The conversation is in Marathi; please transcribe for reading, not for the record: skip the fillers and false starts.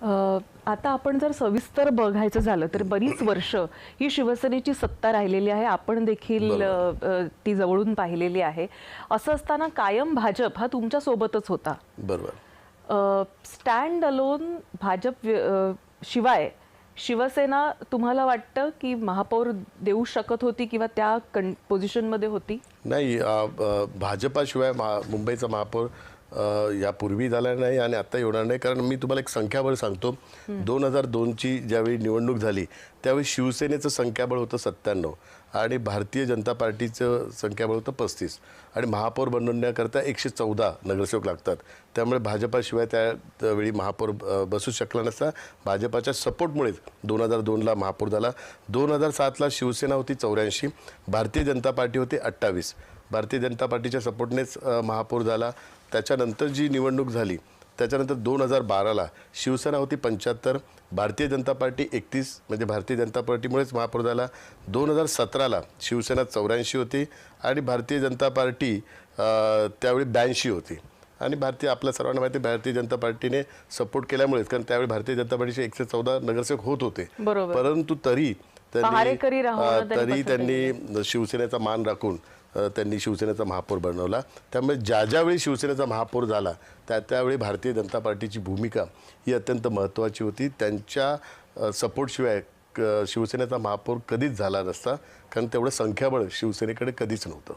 आता आपण जर सविस्तर बघायचं झालं तर बरीच वर्ष ही शिवसेनेची सत्ता राहिलेली आहे. आपण देखील ती जवळून पाहिलेली आहे. असं असताना कायम भाजप हा तुमच्या सोबतच होता. बरोबर. स्टँड अलोन भाजप शिवाय शिवसेना तुम्हाला वाटतं की महापौर देऊ शकत होती किंवा त्या पोझिशनमध्ये होती? नाही, भाजपाशिवाय मुंबईचा महापौर यापूर्वी झाला नाही आणि आता येणार नाही. कारण मी तुम्हाला एक संख्याबळ सांगतो. 2002ची ज्यावेळी निवडणूक झाली त्यावेळी शिवसेनेचं संख्याबळ होतं 97 आणि भारतीय जनता पार्टीचं संख्याबळ होतं 35 आणि महापौर बनवण्याकरता 114 नगरसेवक लागतात. त्यामुळे भाजपाशिवाय त्यावेळी महापौर बसू शकला नसता. भाजपाच्या सपोर्टमुळेच 2002ला महापौर झाला. 2007ला शिवसेना होती 84, भारतीय जनता पार्टी होती 28. भारतीय जनता पार्टीच्या सपोर्टनेच महापौर झाला. त्याच्यानंतर जी निवडणूक झाली त्याच्यानंतर 2012ला शिवसेना होती 75, भारतीय जनता पार्टी 31, म्हणजे भारतीय जनता पार्टीमुळेच महापौर झाला. 2017ला शिवसेना 84 होती आणि भारतीय जनता पार्टी त्यावेळी 82 होती. आणि आपल्या सर्वांना माहिती भारतीय जनता पार्टीने सपोर्ट केल्यामुळेच, कारण त्यावेळी भारतीय जनता पार्टीचे 114 नगरसेवक होत होते. परंतु तरी त्यांनी शिवसेनेचा मान राखून त्यांनी शिवसेनेचा महापौर बनवला. त्यामुळे ज्यावेळी शिवसेनेचा महापौर झाला त्यावेळी भारतीय जनता पार्टीची भूमिका ही अत्यंत महत्त्वाची होती. त्यांच्या सपोर्टशिवाय शिवसेनेचा महापौर कधीच झाला नसता, कारण तेवढं संख्याबळ शिवसेनेकडे कधीच नव्हतं.